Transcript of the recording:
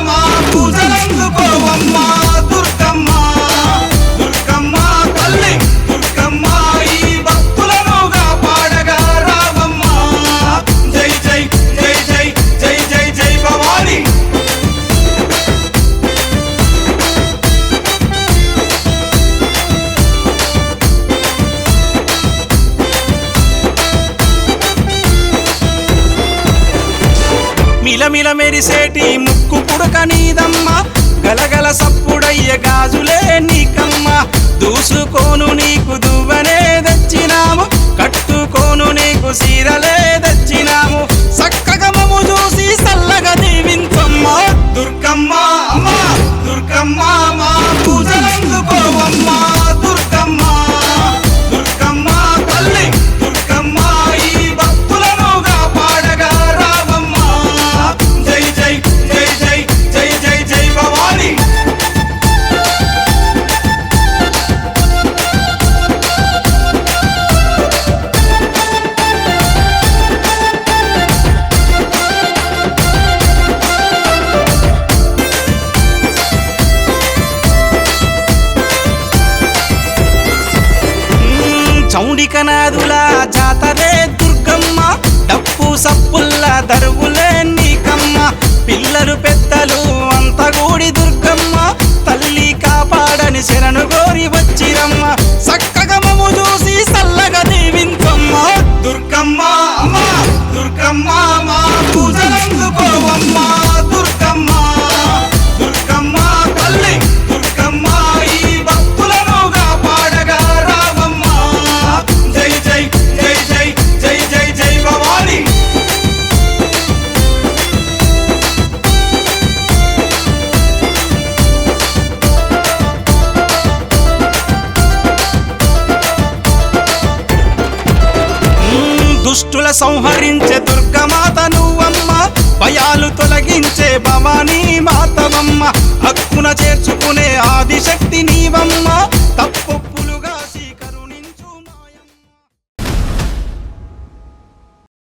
మా పూజలందుకోవమ్మ దుర్గమ్మ దుర్గమ్మ తల్లి దుర్గమ్మ ఈ భక్తులనుగా పాడగా రావమ్మ జై జై జై జై జై జై జై భవాని మిలమిల మెరిసేటి ముక్కు పుడక నీదమ్మ గలగల సప్పుడయ్య గాజులే నీకమ్మ దూసుకోను నీకు దువ్వనే తెచ్చినాము కట్టుకోను నీకు సీరలే తెచ్చినాము చక్కగా మమ్ము చూసి సల్లగా దీవించమ్మ దుర్గమ్మ అమ్మ దుర్గమ్మ మా పూజలందుకోవమ్మ దుర్గమ్మ దుర్గమ్మ తల్లి దుర్గమ్మ ఈ భక్తులనుగా పాడగా రావమ్మ జై జై జై జై జై జై జై భవాని చౌడికనాదుల జాతరే దుర్గమ్మ డప్పు సప్పుల్ల దరువులే నీకమ్మ పిల్లలు పెద్దలు అంతగూడి దుర్గమ్మ తల్లి కాపాడని శరణు గోరి వచ్చిరమ్మ చక్కగా మమ్ము చూసి సల్లగా దీవించమ్మ దుర్గమ్మ అమ్మ దుర్గమ్మ మా పూజలందుకోవమ్మ దుర్గమ్మ దుర్గమ్మ తల్లి దుర్గమ్మ ఈ భక్తులనుగా పాడగా రావమ్మ జై జై జై జై జై జై జై భవాని దుష్టుల సంహరించే దుర్గమాత నువ్వమ్మ భయాలు తొలగించే భవానీ మాతవమ్మ హక్కున చేర్చుకునే ఆదిశక్తి